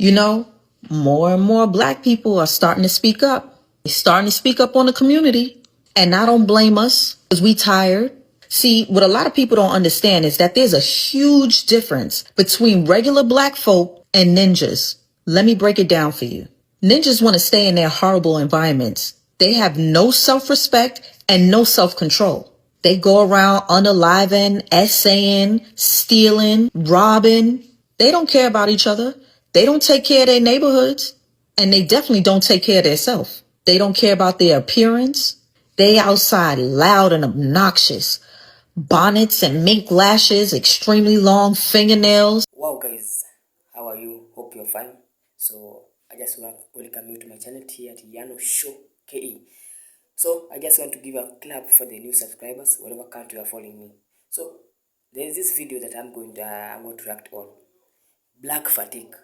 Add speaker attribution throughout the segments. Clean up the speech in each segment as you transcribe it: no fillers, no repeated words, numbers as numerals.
Speaker 1: You know, more and more black people are starting to speak up. They're starting to speak up on the community. And I don't blame us because we tired. See, what a lot of people don't understand is that there's a huge difference between regular black folk and ninjas. Let me break it down for you. Ninjas want to stay in their horrible environments. They have no self-respect and no self-control. They go around unaliving, essaying, stealing, robbing. They don't care about each other. They don't take care of their neighborhoods. And they definitely don't take care of themselves. They don't care about their appearance. They outside loud and obnoxious. Bonnets and mink lashes, extremely long fingernails.
Speaker 2: Wow guys, how are you? Hope you're fine. So I just want to welcome you to my channel here at Yano Show KE. So I just want to give a clap for the new subscribers, whatever country you are following me. So there is this video that I'm going to react on. Black fatigue.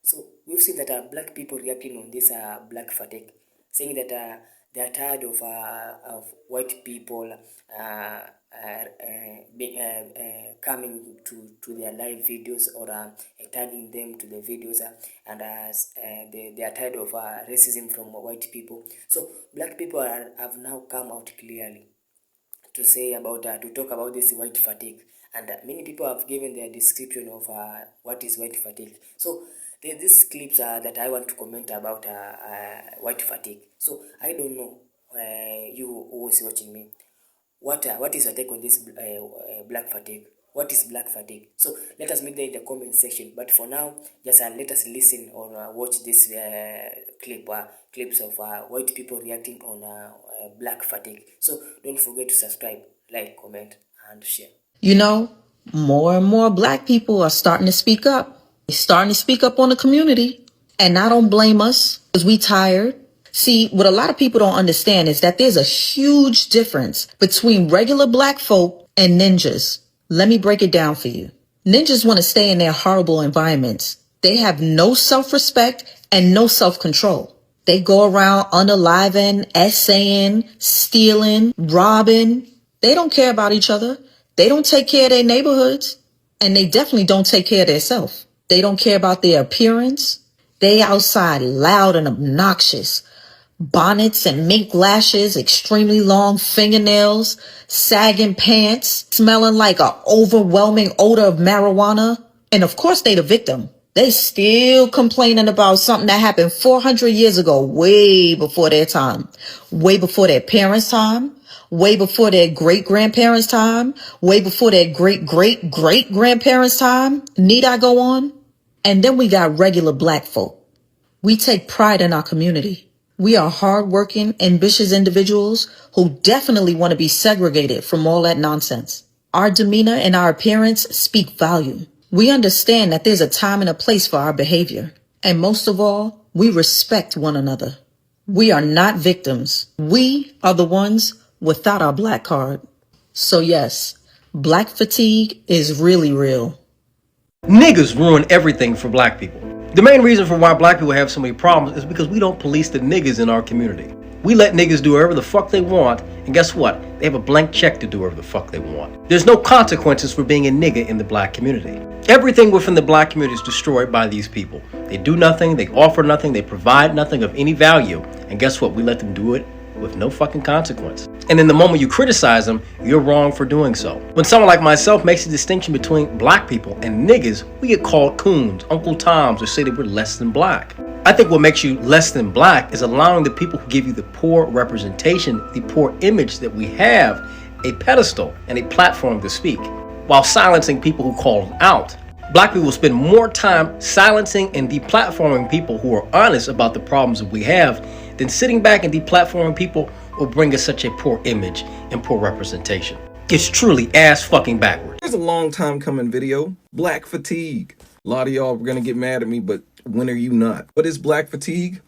Speaker 2: So we've seen that black people reacting on this black fatigue, saying that they are tired of white people coming to their live videos or tagging them to the videos and they are tired of racism from white people. So black people have now come out clearly to say about to talk about this white fatigue, and many people have given their description of what is white fatigue. So there's these clips that I want to comment about white fatigue. So I don't know you who is watching me, what is your take on this black fatigue? What is black fatigue? So let us make that in the comment section. But for now, just let us listen or watch this clips of white people reacting on black fatigue. So don't forget to subscribe, like, comment, and share.
Speaker 1: You know, more and more black people are starting to speak up. They're starting to speak up on the community. And I don't blame us because we tired. See, what a lot of people don't understand is that there's a huge difference between regular black folk and ninjas. Let me break it down for you. Ninjas want to stay in their horrible environments. They have no self-respect and no self-control. They go around unaliving, essaying, stealing, robbing. They don't care about each other. They don't take care of their neighborhoods. And they definitely don't take care of themselves. They don't care about their appearance. They outside loud and obnoxious. Bonnets and mink lashes, extremely long fingernails, sagging pants, smelling like an overwhelming odor of marijuana. And of course they the victim. They still complaining about something that happened 400 years ago, way before their time, way before their parents' time, way before their great-grandparents' time, way before their great-great-great-grandparents' time. Need I go on? And then we got regular black folk. We take pride in our community. We are hardworking, ambitious individuals who definitely want to be segregated from all that nonsense. Our demeanor and our appearance speak volume. We understand that there's a time and a place for our behavior. And most of all, we respect one another. We are not victims. We are the ones without our black card. So yes, black fatigue is really real.
Speaker 3: Niggas ruin everything for black people. The main reason for why black people have so many problems is because we don't police the niggas in our community. We let niggas do whatever the fuck they want, and guess what? They have a blank check to do whatever the fuck they want. There's no consequences for being a nigga in the black community. Everything within the black community is destroyed by these people. They do nothing, they offer nothing, they provide nothing of any value, and guess what? We let them do it with no fucking consequence. And in the moment you criticize them, you're wrong for doing so. When someone like myself makes a distinction between black people and niggas, we get called coons, Uncle Toms, or say that we're less than black. I think what makes you less than black is allowing the people who give you the poor representation, the poor image that we have, a pedestal and a platform to speak, while silencing people who call them out. Black people spend more time silencing and deplatforming people who are honest about the problems that we have than sitting back and deplatforming people who bring us such a poor image and poor representation. It's truly ass fucking backwards.
Speaker 4: Here's a long time coming video. Black fatigue. A lot of y'all are gonna get mad at me, but when are you not? What is black fatigue?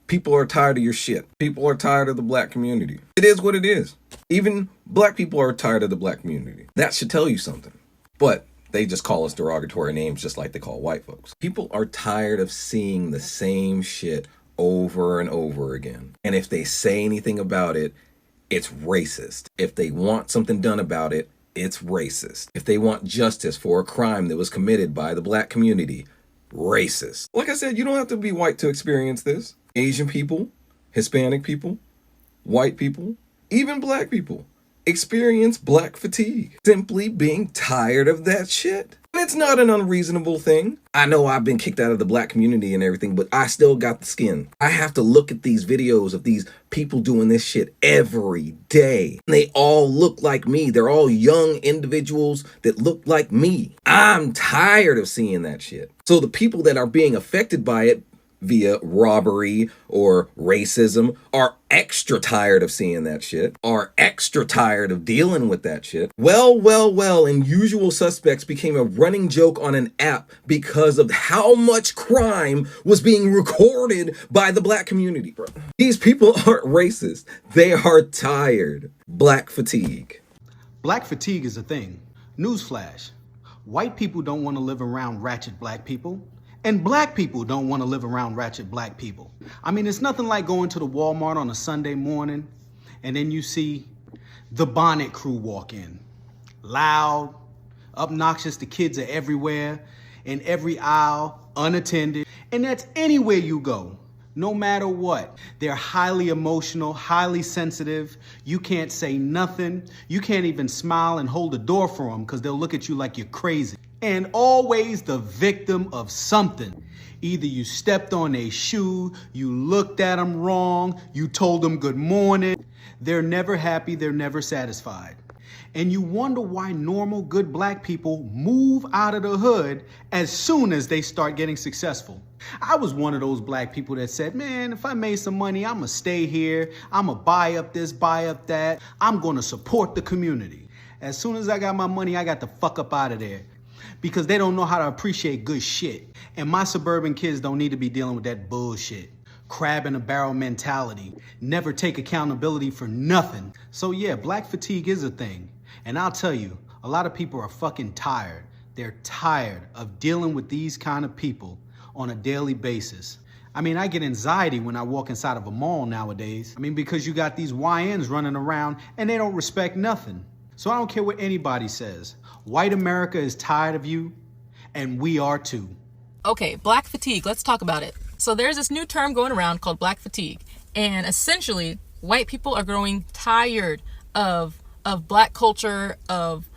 Speaker 4: People are tired of your shit. People are tired of the black community. It is what it is. Even black people are tired of the black community. That should tell you something. But they just call us derogatory names just like they call white folks. People are tired of seeing the same shit over and over again. And if they say anything about it, it's racist. If they want something done about it, it's racist. If they want justice for a crime that was committed by the black community, racist. Like I said, you don't have to be white to experience this. Asian people, Hispanic people, white people, even black people experience black fatigue. Simply being tired of that shit. And it's not an unreasonable thing. I know I've been kicked out of the black community and everything, but I still got the skin. I have to look at these videos of these people doing this shit every day. And they all look like me. They're all young individuals that look like me. I'm tired of seeing that shit. So the people that are being affected by it via robbery or racism are extra tired of seeing that shit, are extra tired of dealing with that shit. Well, and Usual Suspects became a running joke on an app because of how much crime was being recorded by the black community, bro. These people aren't racist. They are tired. Black fatigue.
Speaker 5: Black fatigue is a thing. Newsflash. White people don't want to live around ratchet black people. And black people don't want to live around ratchet black people. I mean, it's nothing like going to the Walmart on a Sunday morning and then you see the Bonnet Crew walk in. Loud, obnoxious, the kids are everywhere, in every aisle, unattended. And that's anywhere you go, no matter what. They're highly emotional, highly sensitive. You can't say nothing. You can't even smile and hold the door for them because they'll look at you like you're crazy. And always the victim of something. Either you stepped on a shoe, you looked at them wrong, you told them good morning. They're never happy, they're never satisfied. And you wonder why normal, good black people move out of the hood as soon as they start getting successful. I was one of those black people that said, man, if I made some money, I'm gonna stay here. I'm gonna buy up this, buy up that. I'm gonna support the community. As soon as I got my money, I got the fuck up out of there. Because they don't know how to appreciate good shit. And my suburban kids don't need to be dealing with that bullshit. Crab in a barrel mentality. Never take accountability for nothing. So yeah, black fatigue is a thing. And I'll tell you, a lot of people are fucking tired. They're tired of dealing with these kind of people on a daily basis. I mean, I get anxiety when I walk inside of a mall nowadays. I mean, because you got these YNs running around and they don't respect nothing. So I don't care what anybody says. White America is tired of you, and we are too.
Speaker 6: Okay, black fatigue, let's talk about it. So there's this new term going around called black fatigue. And essentially, white people are growing tired of black culture, of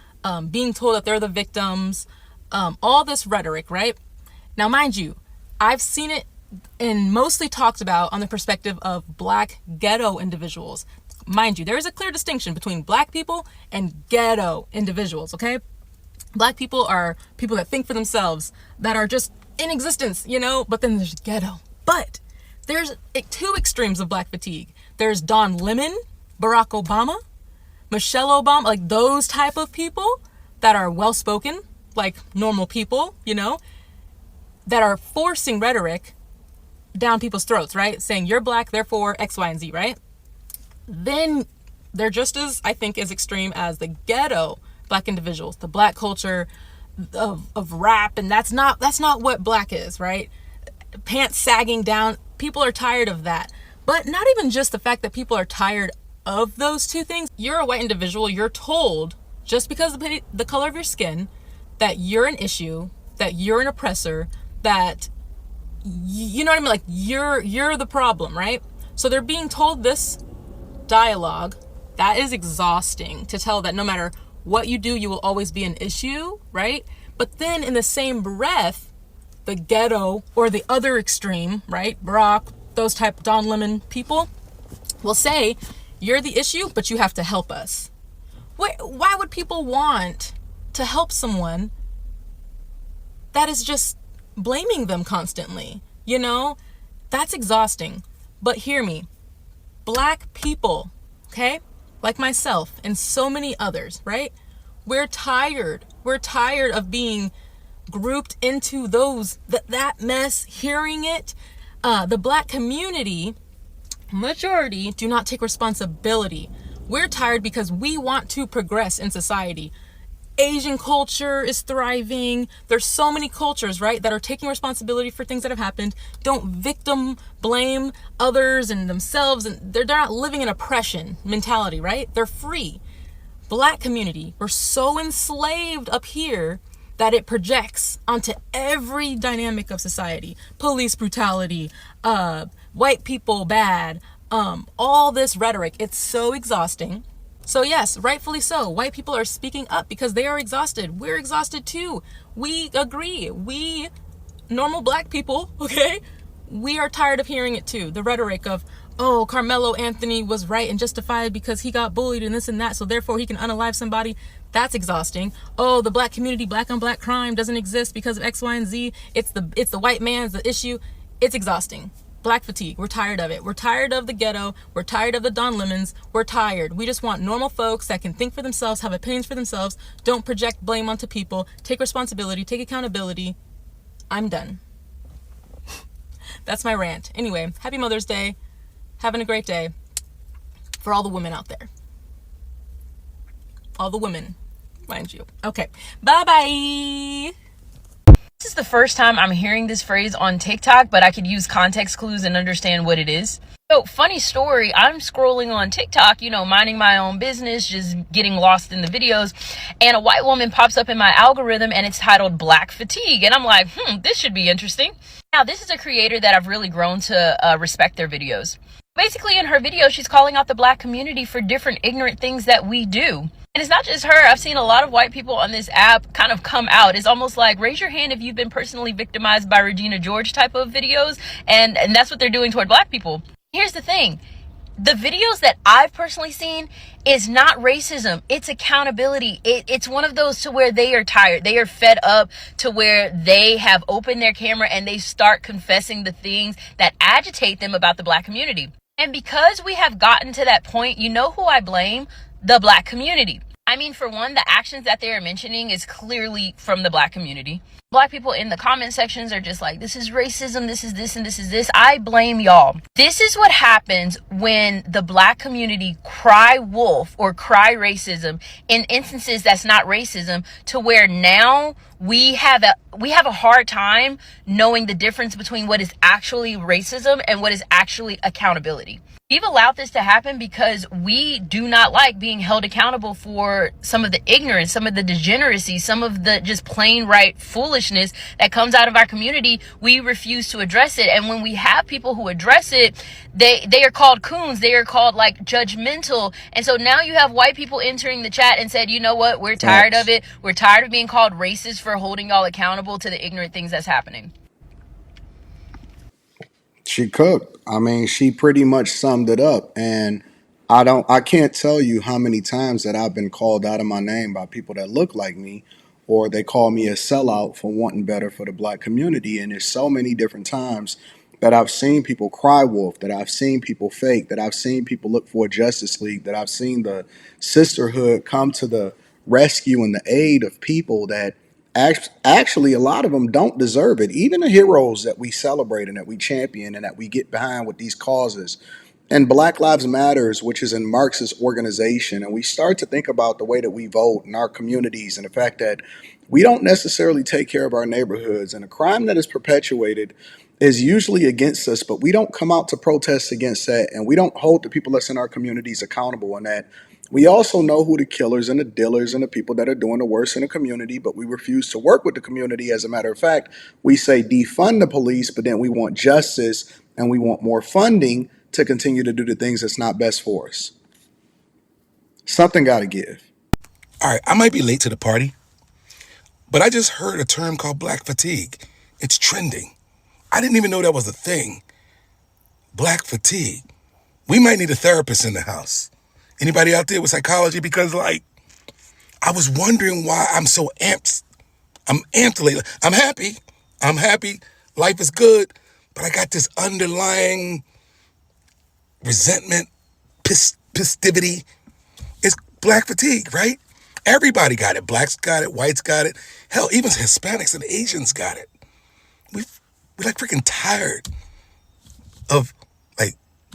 Speaker 6: being told that they're the victims, all this rhetoric, right? Now, mind you, I've seen it and mostly talked about on the perspective of black ghetto individuals. Mind you, there is a clear distinction between black people and ghetto individuals, okay? Black people are people that think for themselves, that are just in existence, you know, but then there's ghetto. But there's two extremes of black fatigue. There's Don Lemon, Barack Obama, Michelle Obama, like those type of people that are well-spoken, like normal people, you know, that are forcing rhetoric down people's throats, right? Saying you're black, therefore X, Y, and Z, right? Then they're just as, I think, as extreme as the ghetto black individuals, the black culture of rap, and that's not what black is, right? Pants sagging down, people are tired of that. But not even just the fact that people are tired of those two things. You're a white individual, you're told, just because of the color of your skin, that you're an issue, that you're an oppressor, that, you know what I mean? Like, you're the problem, right? So they're being told this dialogue that is exhausting, to tell that no matter what you do, you will always be an issue, right? But then in the same breath, the ghetto or the other extreme, right? Barack, those type Don Lemon people will say, you're the issue, but you have to help us. Why would people want to help someone that is just blaming them constantly? You know, that's exhausting. But hear me, black people, okay? Like myself and so many others, right? We're tired. We're tired of being grouped into that mess, hearing it. The black community, majority, do not take responsibility. We're tired because we want to progress in society. Asian culture is thriving. There's so many cultures, right, that are taking responsibility for things that have happened. Don't victim blame others and themselves, and they're not living in oppression mentality, right? They're free. Black community, we're so enslaved up here that it projects onto every dynamic of society. Police brutality, white people bad, all this rhetoric. It's so exhausting. So yes, rightfully so. White people are speaking up because they are exhausted. We're exhausted too. We agree. We normal black people, okay? We are tired of hearing it too. The rhetoric of, oh, Carmelo Anthony was right and justified because he got bullied and this and that, so therefore he can unalive somebody. That's exhausting. Oh, the black community, black on black crime doesn't exist because of X, Y, and Z. It's the white man's the issue. It's exhausting. Black fatigue. We're tired of it. We're tired of the ghetto. We're tired of the Don Lemons. We're tired. We just want normal folks that can think for themselves, have opinions for themselves, don't project blame onto people, take responsibility, take accountability. I'm done. That's my rant. Anyway, happy Mother's Day. Having a great day for all the women out there. All the women, mind you. Okay, bye-bye. This is the first time I'm hearing this phrase on TikTok, but I could use context clues and understand what it is. So, funny story, I'm scrolling on TikTok, minding my own business, just getting lost in the videos, and a white woman pops up in my algorithm and it's titled Black Fatigue, and I'm like, this should be interesting. Now, this is a creator that I've really grown to respect their videos. Basically, in her video, she's calling out the black community for different ignorant things that we do. And it's not just her. I've seen a lot of white people on this app kind of come out. It's almost like, raise your hand if you've been personally victimized by Regina George type of videos. And that's what they're doing toward black people. Here's the thing. The videos that I've personally seen is not racism. It's accountability. It's one of those to where they are tired. They are fed up to where they have opened their camera and they start confessing the things that agitate them about the black community. And because we have gotten to that point, you know who I blame? The black community. I mean, for one, the actions that they are mentioning is clearly from the black community. Black people in the comment sections are just like, this is racism, this is this, and this is this. I blame y'all. This is what happens when the black community cry wolf or cry racism in instances that's not racism, to where now we have a hard time knowing the difference between what is actually racism and what is actually accountability. We've allowed this to happen because we do not like being held accountable for some of the ignorance, some of the degeneracy, some of the just plain right foolishness that comes out of our community. We refuse to address it. And when we have people who address it, they are called coons. They are called like judgmental. And so now you have white people entering the chat and said, you know what? We're tired of it. We're tired of being called racist for holding y'all accountable to the ignorant things that's happening.
Speaker 7: She cooked. I mean, she pretty much summed it up. And I can't tell you how many times that I've been called out of my name by people that look like me, or they call me a sellout for wanting better for the black community. And there's so many different times that I've seen people cry wolf, that I've seen people fake, that I've seen people look for a Justice League, that I've seen the sisterhood come to the rescue and the aid of people that actually a lot of them don't deserve it. Even the heroes that we celebrate and that we champion and that we get behind with these causes. And Black Lives Matters, which is in Marxist organization, and we start to think about the way that we vote in our communities and the fact that we don't necessarily take care of our neighborhoods, and a crime that is perpetuated is usually against us, but we don't come out to protest against that, and we don't hold the people that's in our communities accountable on that. We also know who the killers and the dealers and the people that are doing the worst in the community, but we refuse to work with the community. As a matter of fact, we say defund the police, but then we want justice and we want more funding to continue to do the things that's not best for us. Something got to give.
Speaker 8: All right, I might be late to the party, but I just heard a term called black fatigue. It's trending. I didn't even know that was a thing. Black fatigue. We might need a therapist in the house. Anybody out there with psychology? Because, I was wondering why I'm so amped. I'm amped lately. I'm happy. Life is good. But I got this underlying resentment, pistivity. It's black fatigue, right? Everybody got it. Blacks got it. Whites got it. Hell, even Hispanics and Asians got it. We're freaking tired of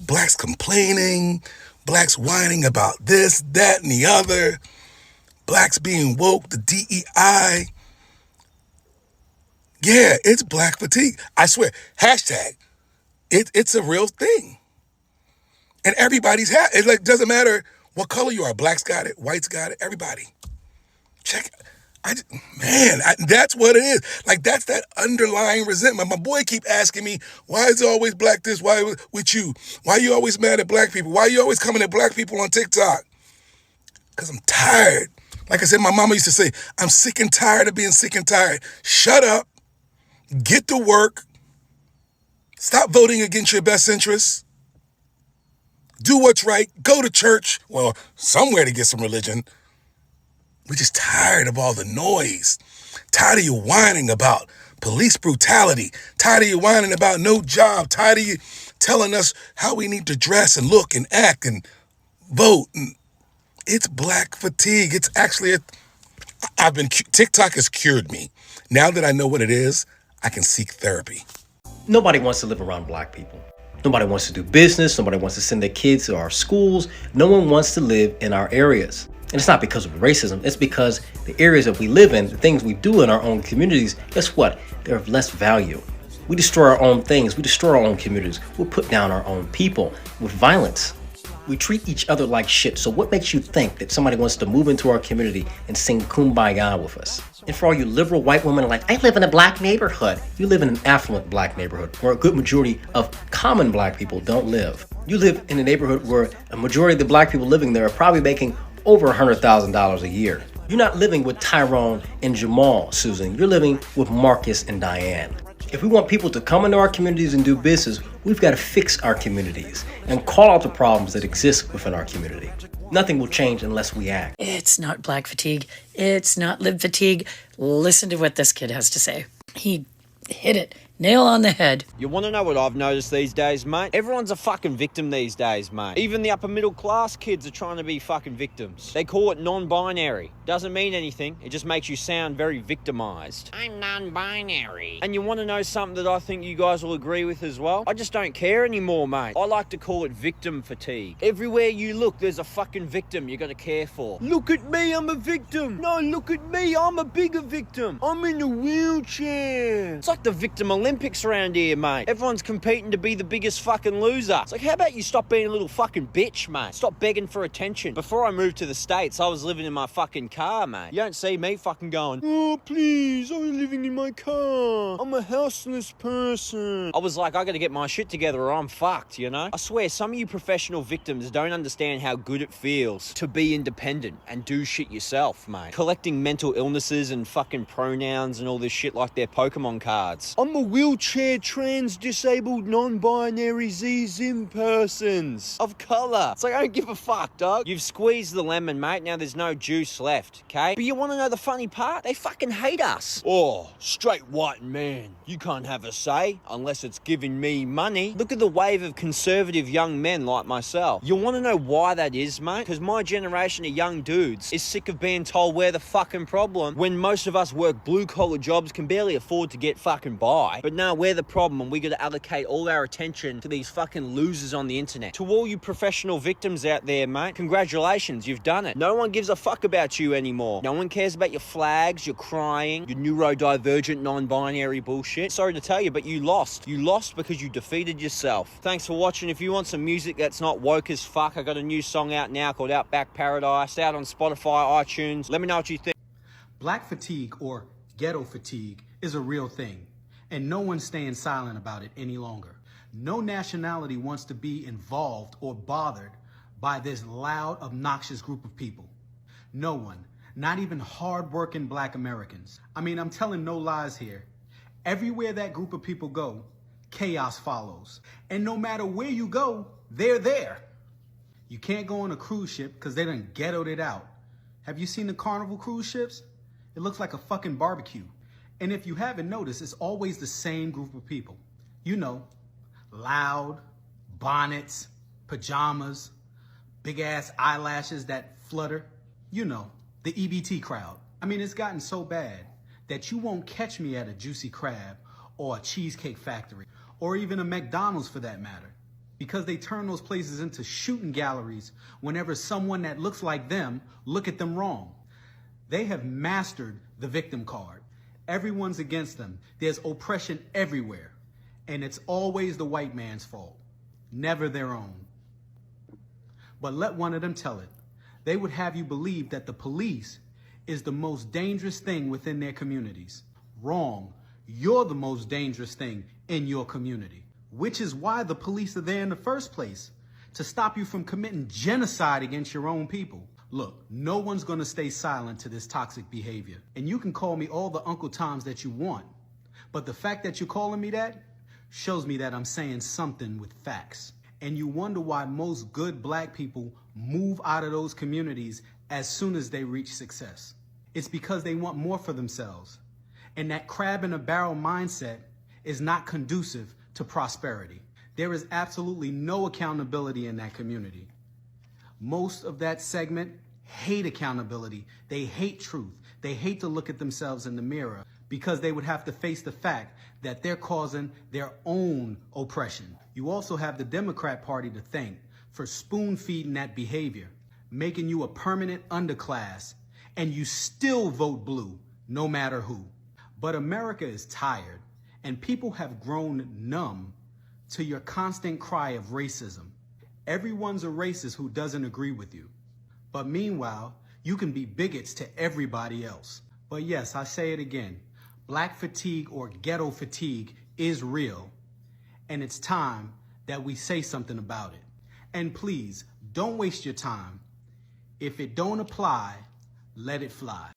Speaker 8: blacks complaining, blacks whining about this, that, and the other, blacks being woke, the DEI. Yeah, it's black fatigue. I swear, hashtag, it's a real thing. And everybody's it doesn't matter what color you are. Blacks got it, whites got it, everybody. Check. That's what it is. Like, that's that underlying resentment. My boy keep asking me, why is it always black this? Why with you? Why are you always mad at black people? Why are you always coming at black people on TikTok? Because I'm tired. Like I said, my mama used to say, I'm sick and tired of being sick and tired. Shut up. Get to work. Stop voting against your best interests. Do what's right. Go to church. Well, somewhere to get some religion. We're just tired of all the noise. Tired of you whining about police brutality. Tired of you whining about no job. Tired of you telling us how we need to dress and look and act and vote. And it's black fatigue. It's actually TikTok has cured me. Now that I know what it is, I can seek therapy.
Speaker 3: Nobody wants to live around black people. Nobody wants to do business. Nobody wants to send their kids to our schools. No one wants to live in our areas. And it's not because of racism. It's because the areas that we live in, the things we do in our own communities, guess what? They're of less value. We destroy our own things. We destroy our own communities. We'll put down our own people with violence. We treat each other like shit. So what makes you think that somebody wants to move into our community and sing Kumbaya with us? And for all you liberal white women like, I live in a black neighborhood. You live in an affluent black neighborhood where a good majority of common black people don't live. You live in a neighborhood where a majority of the black people living there are probably making over $100,000 a year. You're not living with Tyrone and Jamal, Susan. You're living with Marcus and Diane. If we want people to come into our communities and do business, we've got to fix our communities and call out the problems that exist within our community. Nothing will change unless we act.
Speaker 9: It's not black fatigue. It's not lib fatigue. Listen to what this kid has to say. He hit it. Nail on the head.
Speaker 10: You want to know what I've noticed these days, mate? Everyone's a fucking victim these days, mate. Even the upper middle class kids are trying to be fucking victims. They call it non-binary. Doesn't mean anything. It just makes you sound very victimized. I'm non-binary. And you want to know something that I think you guys will agree with as well? I just don't care anymore, mate. I like to call it victim fatigue. Everywhere you look, there's a fucking victim you got to care for. Look at me, I'm a victim. No, look at me, I'm a bigger victim. I'm in a wheelchair. It's like the victim Olympics around here, mate. Everyone's competing to be the biggest fucking loser. It's like, how about you stop being a little fucking bitch, mate? Stop begging for attention. Before I moved to the States, I was living in my fucking car, mate. You don't see me fucking going, oh, please, I'm living in my car. I'm a houseless person. I was like, I gotta get my shit together or I'm fucked, you know? I swear, some of you professional victims don't understand how good it feels to be independent and do shit yourself, mate. Collecting mental illnesses and fucking pronouns and all this shit like they're Pokemon cards. I'm a wheelchair, trans, disabled, non-binary, Z-Zim persons of colour. It's like, I don't give a fuck, dog. You've squeezed the lemon, mate. Now there's no juice left, okay? But you want to know the funny part? They fucking hate us. Oh, straight white man. You can't have a say unless it's giving me money. Look at the wave of conservative young men like myself. You want to know why that is, mate? Because my generation of young dudes is sick of being told we're the fucking problem when most of us work blue-collar jobs, can barely afford to get fucking by. But now we're the problem and we got to allocate all our attention to these fucking losers on the internet. To all you professional victims out there, mate, congratulations, you've done it. No one gives a fuck about you anymore. No one cares about your flags, your crying, your neurodivergent non-binary bullshit. Sorry to tell you, but you lost. You lost because you defeated yourself. Thanks for watching. If you want some music that's not woke as fuck, I got a new song out now called Outback Paradise. It's out on Spotify, iTunes. Let me know what you think.
Speaker 5: Black fatigue, or ghetto fatigue, is a real thing, and no one's staying silent about it any longer. No nationality wants to be involved or bothered by this loud, obnoxious group of people. No one, not even hard-working black Americans. I mean, I'm telling no lies here. Everywhere that group of people go, chaos follows. And no matter where you go, they're there. You can't go on a cruise ship because they done ghettoed it out. Have you seen the Carnival cruise ships? It looks like a fucking barbecue. And if you haven't noticed, it's always the same group of people. You know, loud, bonnets, pajamas, big ass eyelashes that flutter. You know, the EBT crowd. I mean, it's gotten so bad that you won't catch me at a Juicy Crab or a Cheesecake Factory or even a McDonald's for that matter, because they turn those places into shooting galleries whenever someone that looks like them look at them wrong. They have mastered the victim card. Everyone's against them. There's oppression everywhere. And it's always the white man's fault, never their own. But let one of them tell it. They would have you believe that the police is the most dangerous thing within their communities. Wrong. You're the most dangerous thing in your community, which is why the police are there in the first place, to stop you from committing genocide against your own people. Look, no one's going to stay silent to this toxic behavior. And you can call me all the Uncle Toms that you want. But the fact that you're calling me that shows me that I'm saying something with facts. And you wonder why most good black people move out of those communities as soon as they reach success. It's because they want more for themselves. And that crab in a barrel mindset is not conducive to prosperity. There is absolutely no accountability in that community. Most of that segment hate accountability. They hate truth. They hate to look at themselves in the mirror because they would have to face the fact that they're causing their own oppression. You also have the Democrat Party to thank for spoon-feeding that behavior, making you a permanent underclass, and you still vote blue, no matter who. But America is tired, and people have grown numb to your constant cry of racism. Everyone's a racist who doesn't agree with you. But meanwhile, you can be bigots to everybody else. But yes, I say it again, black fatigue or ghetto fatigue is real, and it's time that we say something about it. And please, don't waste your time. If it don't apply, let it fly.